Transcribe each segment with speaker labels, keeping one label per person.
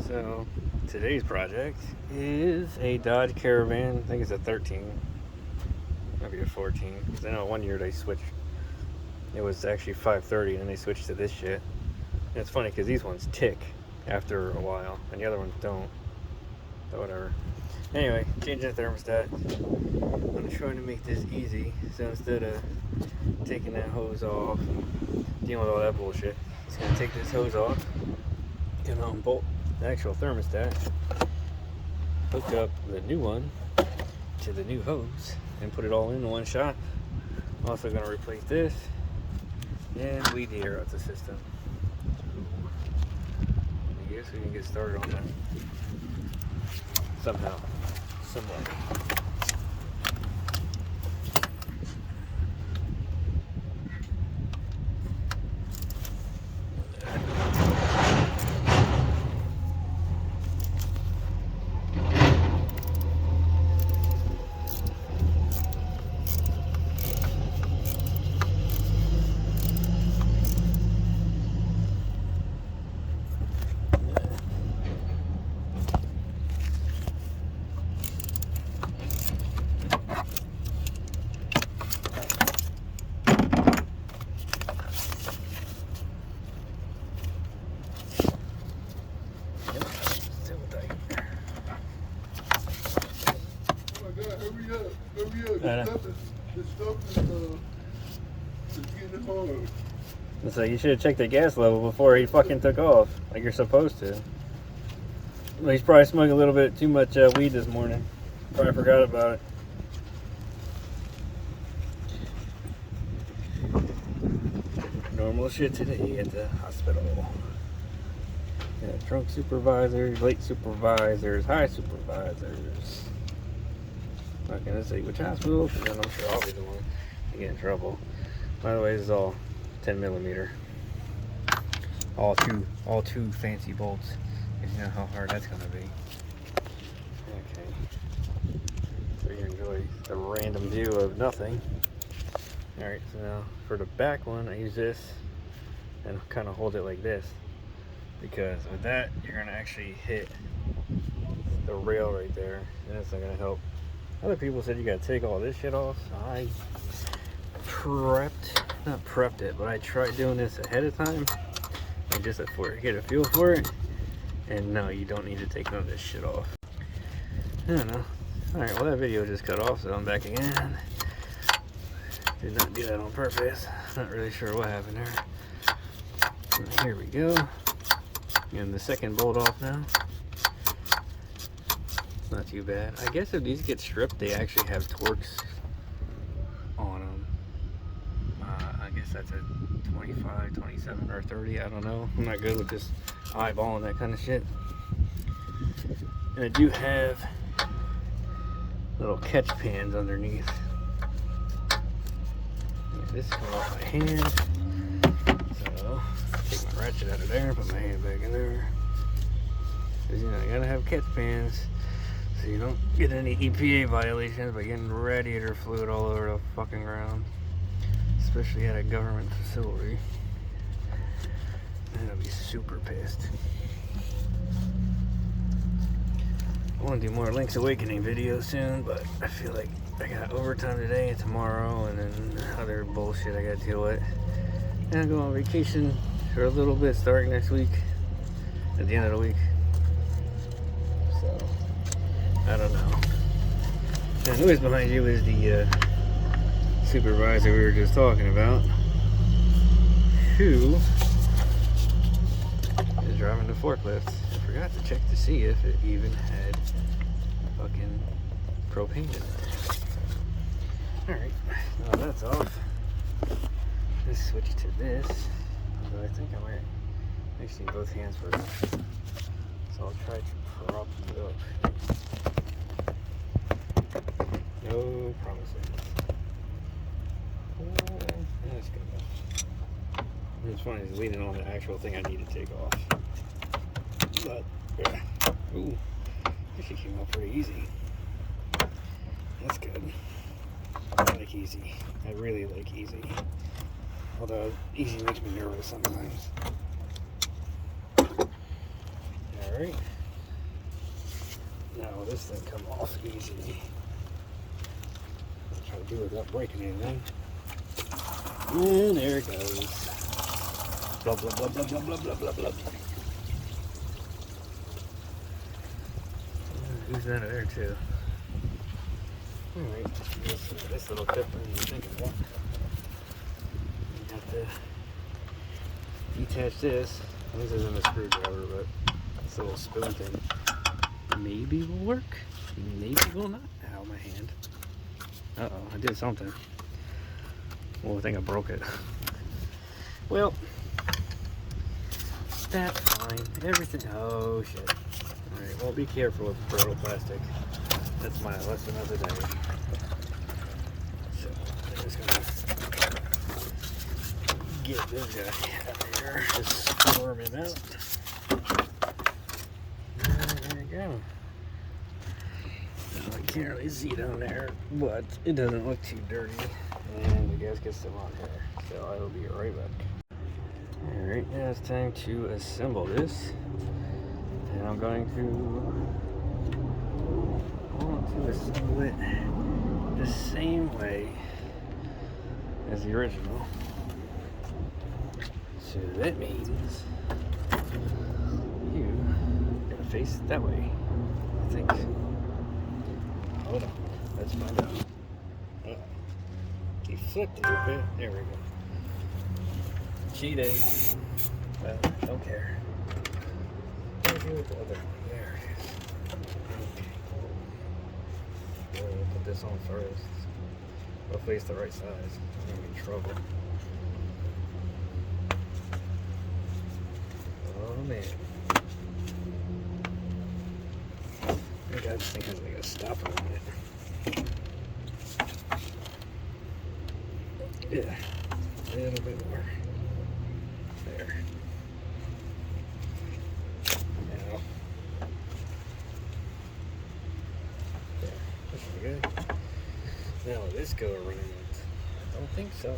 Speaker 1: So today's project is a Dodge Caravan. I think it's a 13, maybe a 14. Because I know one year they switched. It was actually 530, and then they switched to this shit. And it's funny because these ones tick after a while, and the other ones don't. So whatever. Anyway, changing the thermostat. I'm trying to make this easy. So instead of taking that hose off, and dealing with all that bullshit, just gonna take this hose off, gonna unbolt the actual thermostat, hook up the new one to the new hose, and put it all in one shot. Also gonna replace this and bleed the air out the system. I guess we can get started on that somehow, some way. So you should have checked the gas level before he fucking took off, like you're supposed to. Well, he's probably smoking a little bit too much weed this morning. Probably forgot about it. Normal shit today at the hospital. Yeah, drunk supervisors, late supervisors, high supervisors. Not gonna say which hospital, because then I'm sure I'll be the one to get in trouble. By the way, this is all 10mm. All two fancy bolts. And you know how hard that's gonna be. Okay. So you enjoy the random view of nothing. Alright, so now for the back one, I use this and kind of hold it like this. Because with that, you're gonna actually hit the rail right there. And that's not gonna help. Other people said you gotta take all this shit off. So I not prepped it, but I tried doing this ahead of time and just for get a feel for it. And no, you don't need to take none of this shit off. I don't know. Alright, well that video just cut off, so I'm back again. Did not do that on purpose. Not really sure what happened there. And here we go. And the second bolt off now. It's not too bad. I guess if these get stripped, they actually have Torx on them. I guess that's a 25, 27, or 30. I don't know. I'm not good with just eyeballing that kind of shit. And I do have little catch pans underneath. Yeah, this is coming off my hand. So, take my ratchet out of there, put my hand back in there. Because, you know, you gotta have catch pans so you don't get any EPA violations by getting radiator fluid all over the fucking ground. Especially at a government facility. And I'll be super pissed. I want to do more Link's Awakening videos soon, but I feel like I got overtime today and tomorrow, and then other bullshit I gotta deal with. And I go on vacation for a little bit starting next week, at the end of the week. So, I don't know. And who is behind you is the supervisor we were just talking about, who is driving the forklift. I forgot to check to see if it even had fucking propane in it. Alright, now that's off. Let's switch to this. But I think I might actually need both hands for that. So I'll try to prop it up. No promises. That's good. What's funny is leaning on the actual thing I need to take off. But, ooh, actually came out pretty easy. That's good. I like easy. I really like easy. Although easy makes me nervous sometimes. Alright. Now this thing come off easy. I'll try to do it without breaking anything. And there it goes. Blah blah blah blah blah blah blah blah blah. Who's that there too? Alright, this little clip I didn't think of. You have to detach this. This isn't a screwdriver, but this little spoon thing maybe will work, maybe will not. Ow, my hand. Uh-oh, I did something. Well, I think I broke it. Well, that's fine. Everything. Oh, shit. Alright, well, be careful with brittle plastic. That's my lesson of the day. So, I'm just gonna get this guy out of here. Just squirm him out. There you go. Now, I can't really see down there, but it doesn't look too dirty. And the gasket's still on here. So I will be right back. Alright, now it's time to assemble this. And I'm going to assemble it the same way as the original. So that means you gotta face it that way, I think. Hold on, let's find out. He flipped it a bit. There we go. Cheating. Well, don't care. Let's do it the other one. There it is. Okay. We'll put this on first. Hopefully it's the right size. I'm gonna be in trouble. Oh man. I think I just think I'm gonna stop it on it. Yeah, a little bit more. There. Now. There. That should be good. Now will this go around? I don't think so.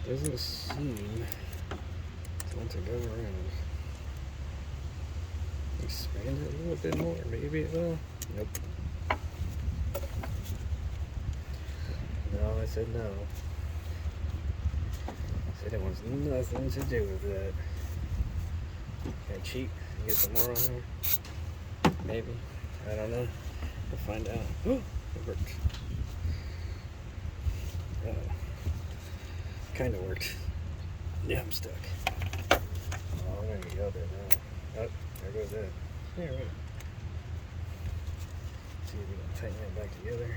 Speaker 1: Doesn't seem to want to go around. Expand it a little bit more. Maybe it will. Nope. No, I said no. I said it wants nothing to do with that. Can I cheat and get some more on there? Maybe. I don't know. We'll find out. Oh, it worked. Uh-oh. Kind of worked. Yeah, I'm stuck. Oh, I'm going to get out there now. Oh, there goes that. Yeah, right. See if we can tighten that back together.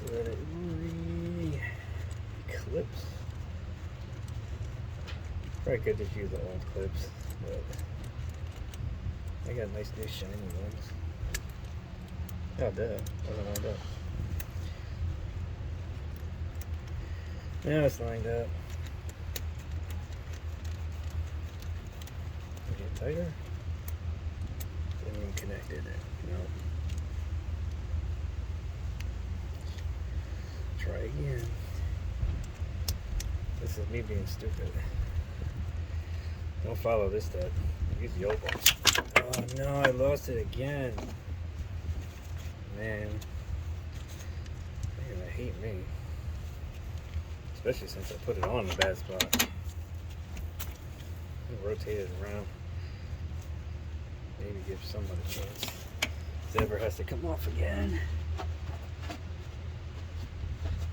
Speaker 1: So that it really clips. Probably could just use the old clips, but I got nice new shiny ones. Oh, duh. Wasn't lined up. Now it's lined up. Get tighter. Didn't even connect it. Nope. Try again. This is me being stupid. Don't follow this step. Use the old one. Oh no, I lost it again. Man. They're gonna hate me. Especially since I put it on in a bad spot. Rotate it around. Maybe give someone a chance. If it ever has to come off again.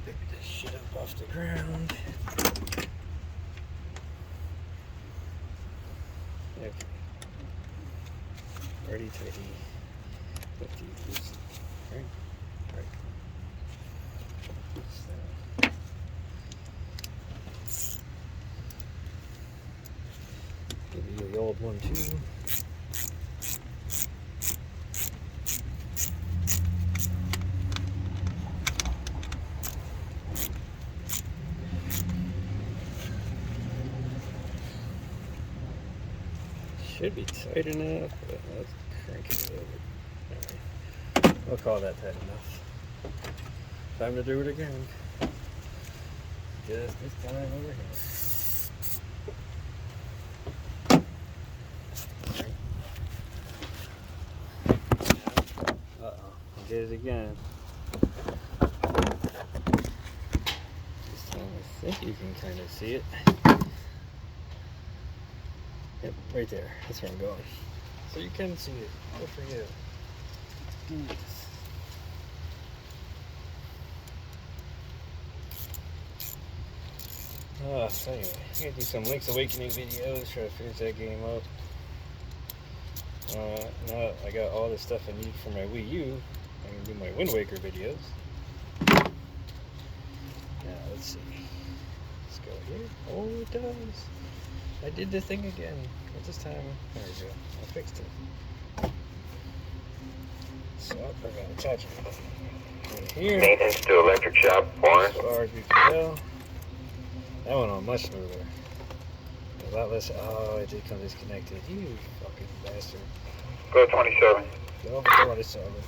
Speaker 1: Pick this shit up off the ground. Okay. Ready, tighty. Lefty, loose. Right? Right. So. Give you the old one too. Should be tight enough, but let's crank it over. Alright. We'll call that tight enough. Time to do it again. Just this time over here. did it again. This time I think you can kind of see it. Yep, right there. That's where I'm going. So you can see it. Good for you. Yes. So anyway, I gotta do some Link's Awakening videos, try to finish that game up. Now I got all the stuff I need for my Wii U, I can do my Wind Waker videos. Now let's see. Let's go here. Oh, it does. I did the thing again. But this time, there we go. I fixed it. So I gotta attach it right here.
Speaker 2: Maintenance to electric shop, Warren.
Speaker 1: As far as we can go. That went on much smoother. A lot less. Oh, it did come disconnected. You fucking bastard.
Speaker 2: Go 27.
Speaker 1: Go before this over.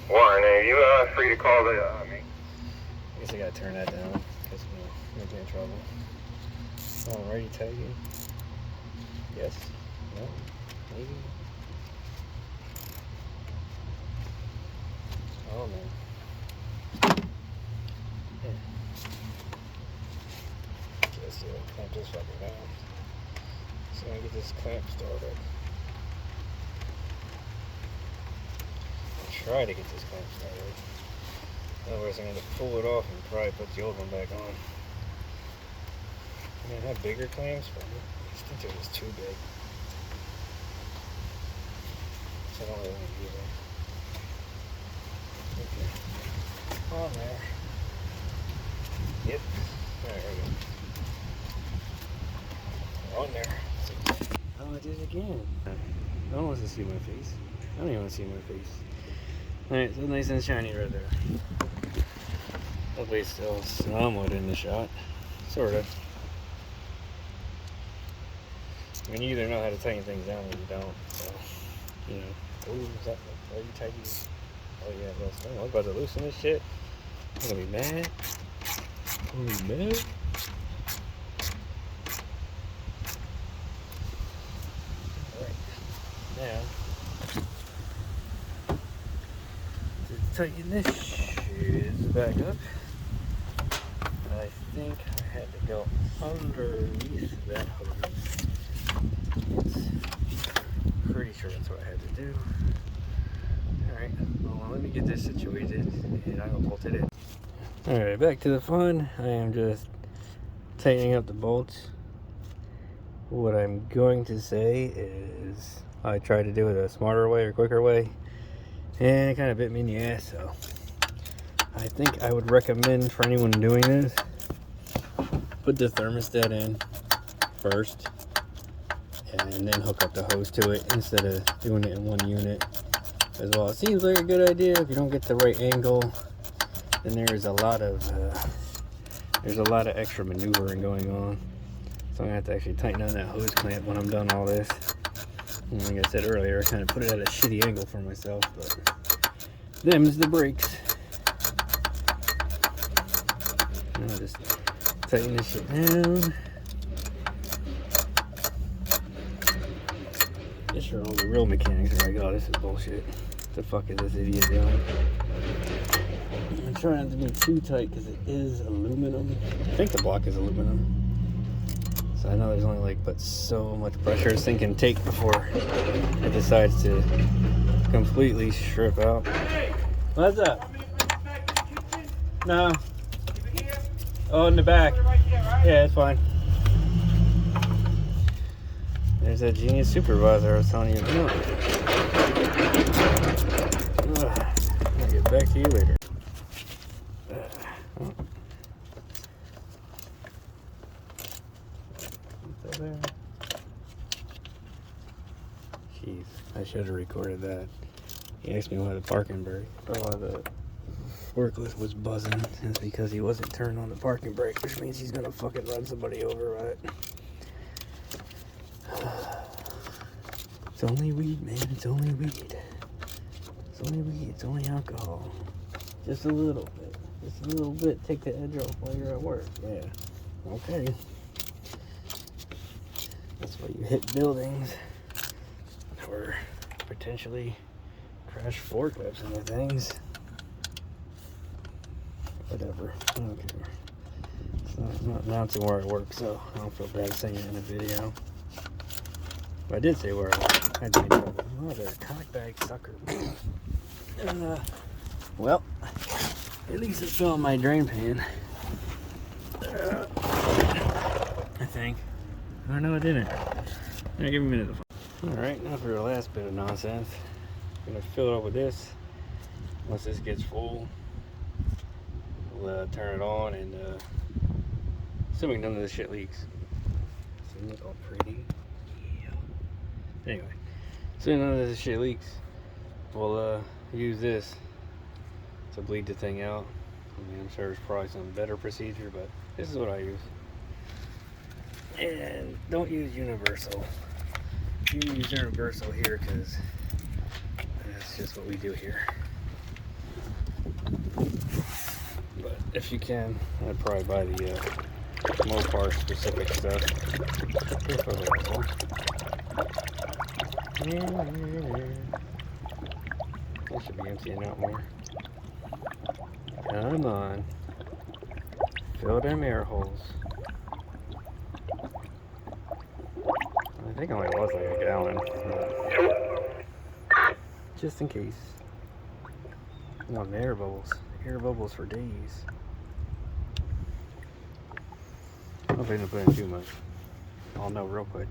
Speaker 2: Warren, are you free to call the me?
Speaker 1: I guess I gotta turn that down because we'll get in trouble. Alrighty, tagging. Yes. No. Maybe. Oh no. Let's see, I'll clamp this fucker down. So I get this clamp started. I'll try to get this clamp started. Otherwise I'm going to pull it off and probably put the old one back on. I mean, I have bigger clamps, but I just think they're just too big. So I don't really want to use them. Okay. On there. Yep. Alright, there we go. On there. Oh, I did it again. No one wants to see my face. I don't even want to see my face. Alright, so nice and shiny right there. Hopefully it's still somewhat in the shot. Sorta. I mean, you either know how to tighten things down or you don't. So, you know. Ooh, is that, are you tightening? Oh yeah, that's fine. I'm about to loosen this shit. I'm gonna be mad. I'm gonna be mad. Alright. Now, to tighten this shit back up, I think I had to go underneath that hose. Pretty sure that's what I had to do. Alright, well let me get this situated and I will bolt it in. Alright, back to the fun. I am just tightening up the bolts. What I'm going to say is I tried to do it a smarter way or quicker way and it kind of bit me in the ass, so I think I would recommend for anyone doing this, put the thermostat in first and then hook up the hose to it instead of doing it in one unit as well. It seems like a good idea if you don't get the right angle. Then there's a lot of extra maneuvering going on. So I'm gonna have to actually tighten on that hose clamp when I'm done all this. And like I said earlier, I kind of put it at a shitty angle for myself, but them's the brakes. I'll just tighten this shit down. Sure, all the real mechanics are like, oh, this is bullshit. What the fuck is this idiot doing? I'm trying not to be too tight because it is aluminum. I think the block is aluminum. So I know there's only like but so much pressure this thing can take before it decides to completely strip out. What's up? No. Oh, in the back. Yeah, it's fine. There's that genius supervisor I was telling you about. I'll get back to you later. There. Jeez, I should have recorded that. He asked me why the parking brake, or why the forklift was buzzing. It's because he wasn't turned on the parking brake, which means he's gonna fucking run somebody over, right? It's only weed, man. It's only weed. It's only weed. It's only alcohol. Just a little bit. Just a little bit. Take the edge off while you're at work. Yeah. Okay. That's why you hit buildings or potentially Crash forklifts into things. Whatever. I don't care. It's not announcing where I work, so I don't feel bad saying it in a video. But I did say where I work. I'd be in trouble. Oh, they're a cockbag sucker. Well, at least it's filling my drain pan. I think. I don't know, it didn't. Give me a minute. Alright, now for the last bit of nonsense. I'm going to fill it up with this. Once this gets full, we'll turn it on and assuming none of this shit leaks. Doesn't look all pretty. Yeah. Anyway, assuming none of this shit leaks, we'll use this to bleed the thing out. I mean, I'm sure there's probably some better procedure, but this is what I use. And don't use universal. You use universal here because that's just what we do here. But if you can, I'd probably buy the Mopar specific stuff. That should be emptying out more. Come on. Fill them air holes. I think it only was like a gallon. Just in case. No, air bubbles. Air bubbles for days. Hopefully I didn't put in too much. I'll know real quick.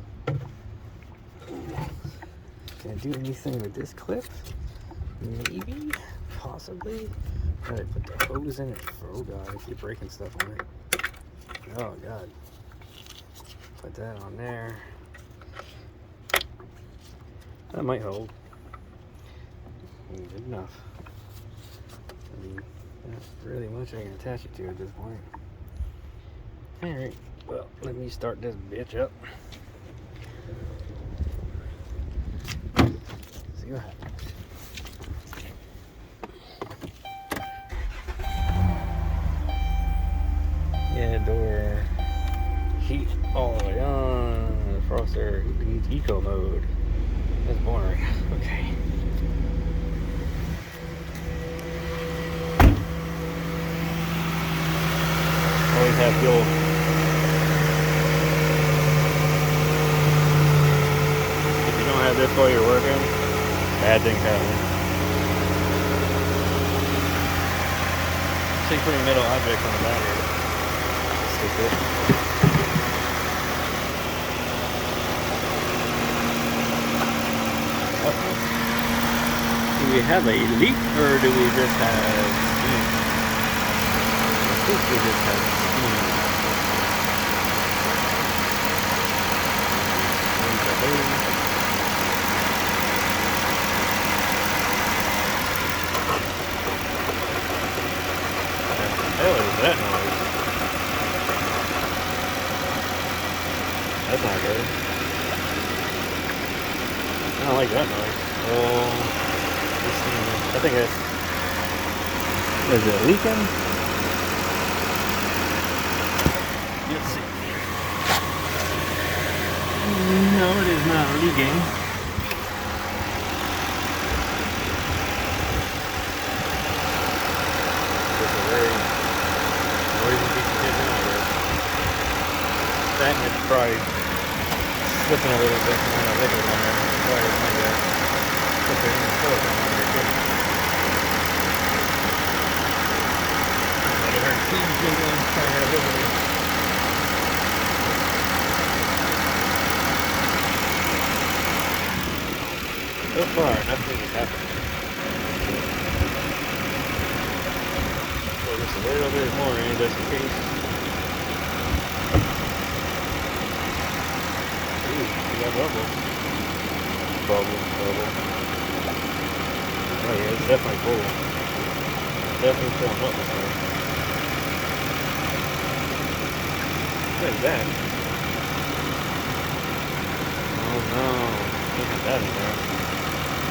Speaker 1: Can I do anything with this clip? Maybe? Possibly? Gotta put the hose in it. Oh god, I keep breaking stuff on it. Oh god. Put that on there. That might hold. Good enough. I mean, that's really much I can attach it to at this point. Alright, well, let me start this bitch up. See what happens. Yeah, door. Heat all the way on. The froster needs eco mode. That's boring. Okay. Always have fuel. If you don't have this while you're working, bad things happen. See pretty metal objects on the battery. Stupid. Do we have a leak or do we just have steam? I think we just have steam. What the hell is that noise? That's not good. I don't like that noise. Oh. I think it's... Is it leaking? Let's see. No, it is not leaking. It's a very noisy piece of shit now, I guess. That and it's probably slipping a little bit from the liquid on there. That's why it's like that. Put the silicone on there too. I heard keys jiggling, probably had a bit of it. So far, nothing has happened. So just a little bit more in just in case. Ooh, we got bubbles. Bubble. Oh yeah, it's definitely full. Definitely filling up this way. What is that? Oh no, look at that in there.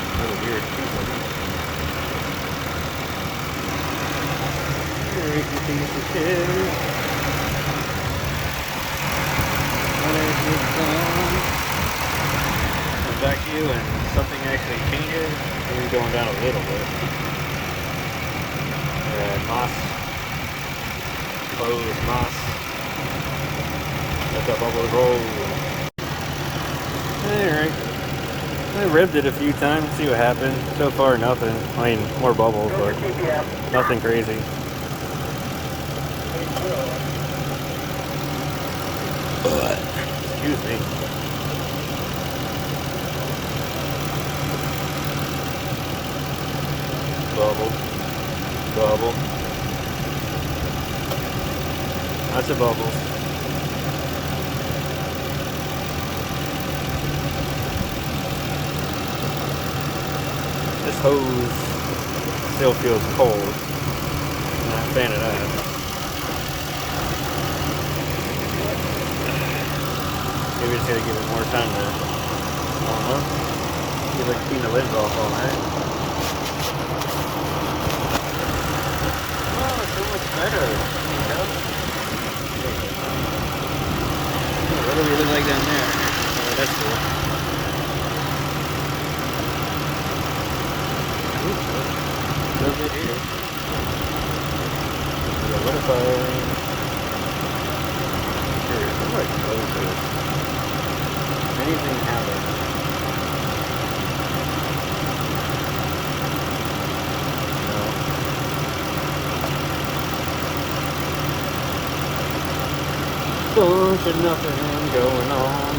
Speaker 1: A little weird too. Freaky piece of shit. What is this song? Come back to you and something actually changes, maybe going down a little bit. Moss. Close moss. Let that bubble roll. Alright. I ribbed it a few times, see what happened. So far, nothing. I mean, more bubbles, but nothing crazy. Excuse me. Bubble. Bubble. Lots of bubbles. This hose still feels cold. I'm not a fan of that. Maybe just gotta give it more time to warm up. Give it clean the lids off all that. Oh, so much better. There you go. What do we look like down there? Oh, that's cool. A little bit here. What if I... Here, I'm like close to it. Anything happens. No. Bunch of nothing going on.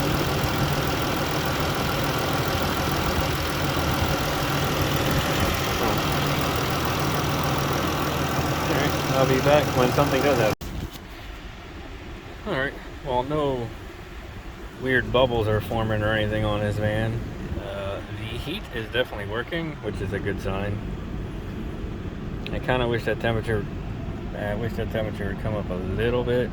Speaker 1: Alright, I'll be back when something does happen. Alright, well, no weird bubbles are forming or anything on this van. The heat is definitely working, which is a good sign. I kind of wish that temperature would come up a little bit,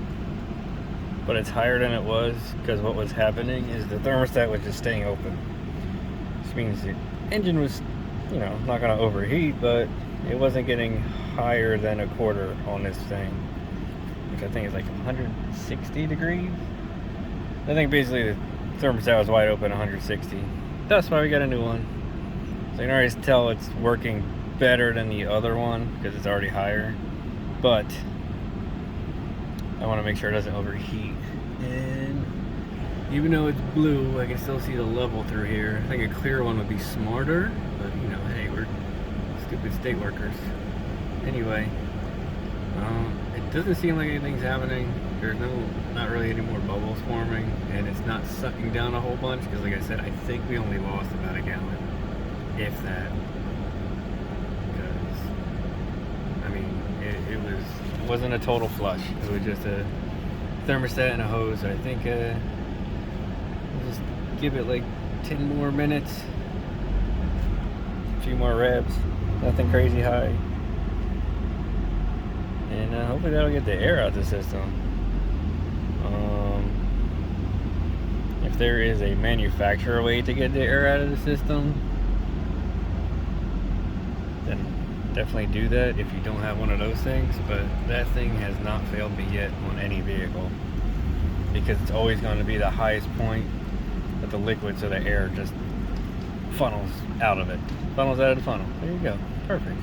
Speaker 1: but it's higher than it was because what was happening is the thermostat was just staying open, which means the engine was, you know, not going to overheat, but it wasn't getting higher than a quarter on this thing, which I think is like 160 degrees. I think basically the thermostat was wide open 160. That's why we got a new one. So you can already tell it's working better than the other one because it's already higher. But I want to make sure it doesn't overheat. And even though it's blue, I can still see the level through here. I think a clear one would be smarter, but you know, hey, we're stupid state workers. Anyway, it doesn't seem like anything's happening. There's not really any more bubbles forming, and it's not sucking down a whole bunch because, like I said, I think we only lost about a gallon, if that. Because I mean, it wasn't a total flush. It was just a thermostat and a hose. I think we'll just give it like 10 more minutes, a few more revs, nothing crazy high, and hopefully that'll get the air out of the system. If there is a manufacturer way to get the air out of the system, then definitely do that if you don't have one of those things. But that thing has not failed me yet on any vehicle, because it's always going to be the highest point of the liquid, so the air just funnels out of it. Funnels out of the funnel. There you go. Perfect.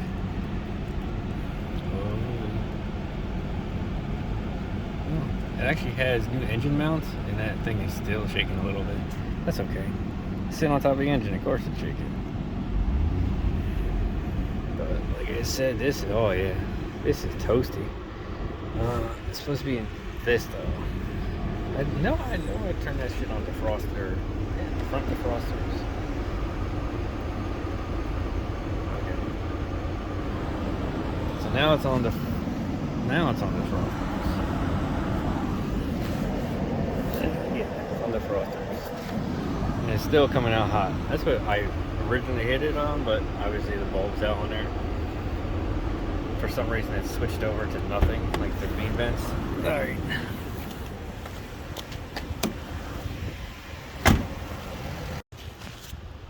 Speaker 1: It actually has new engine mounts, and that thing is still shaking a little bit. That's okay. Sitting on top of the engine, of course it's shaking. But like I said, this is, oh yeah, this is toasty. It's supposed to be in this though. I know I turned that shit on defroster. Yeah, front defrosters. Okay. So now it's on the defroster. The thrusters, and it's still coming out hot. That's what I originally hit it on, but obviously the bulb's out on there. For some reason it switched over to nothing, like the beam vents. Alright.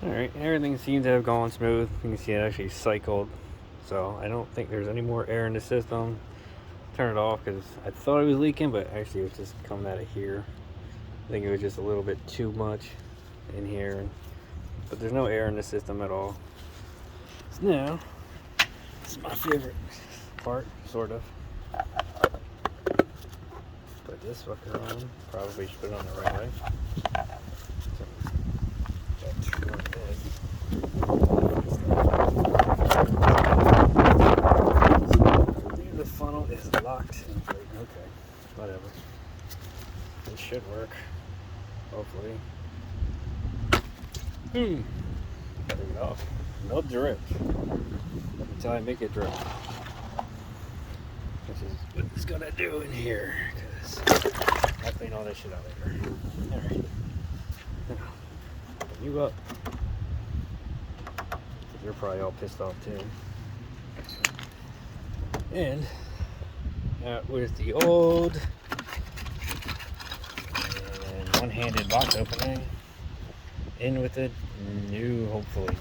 Speaker 1: Alright, everything seems to have gone smooth. You can see it actually cycled, so I don't think there's any more air in the system. Turn it off because I thought it was leaking, but actually it was just coming out of here. I think it was just a little bit too much in here. but there's no air in the system at all. So now, this is my favorite part, sort of. Put this fucker on. Probably should put it on the right way. The funnel is locked. Okay, whatever. It should work. Hopefully. There we go. No drip. Until I make it drip. Which is what it's gonna do in here. Because I'll clean all this shit out later. Alright. Open you up. You're probably all pissed off too. And with the old and one-handed box opening, in with the new, hopefully.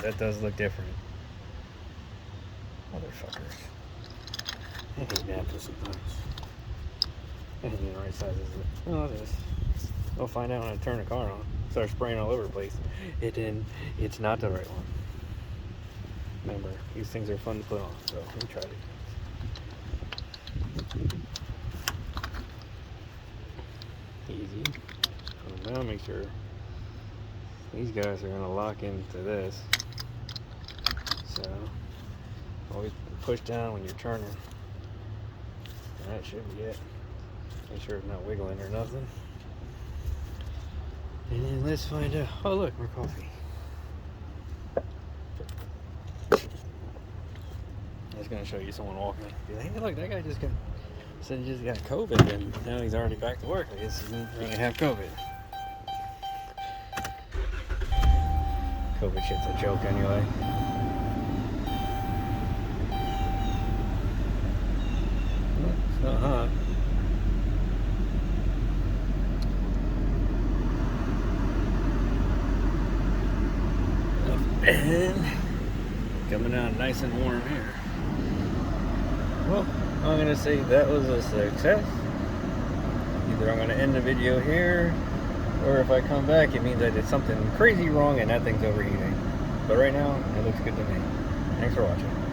Speaker 1: That does look different. Motherfuckers. I hate napkins sometimes. I hate the right size, is it? Oh, it is. I'll find out when I turn the car on. Start spraying all over the place. It's not the right one. Remember, these things are fun to put on, so let me try it. Easy. Put them down, make sure these guys are going to lock into this. So, always push down when you're turning. And that should be it. Make sure it's not wiggling or nothing. And then let's find out. Oh, look, more coffee. I was going to show you someone walking. Be like, hey, look, that guy just said he just got COVID, and now he's already back to work. I guess he didn't really have COVID. COVID shit's a joke anyway. Well, it's not hot. And coming out nice and warm here. Well, I'm going to say that was a success. Either I'm going to end the video here, or if I come back, it means I did something crazy wrong and that thing's overheating. But right now, it looks good to me. Thanks for watching.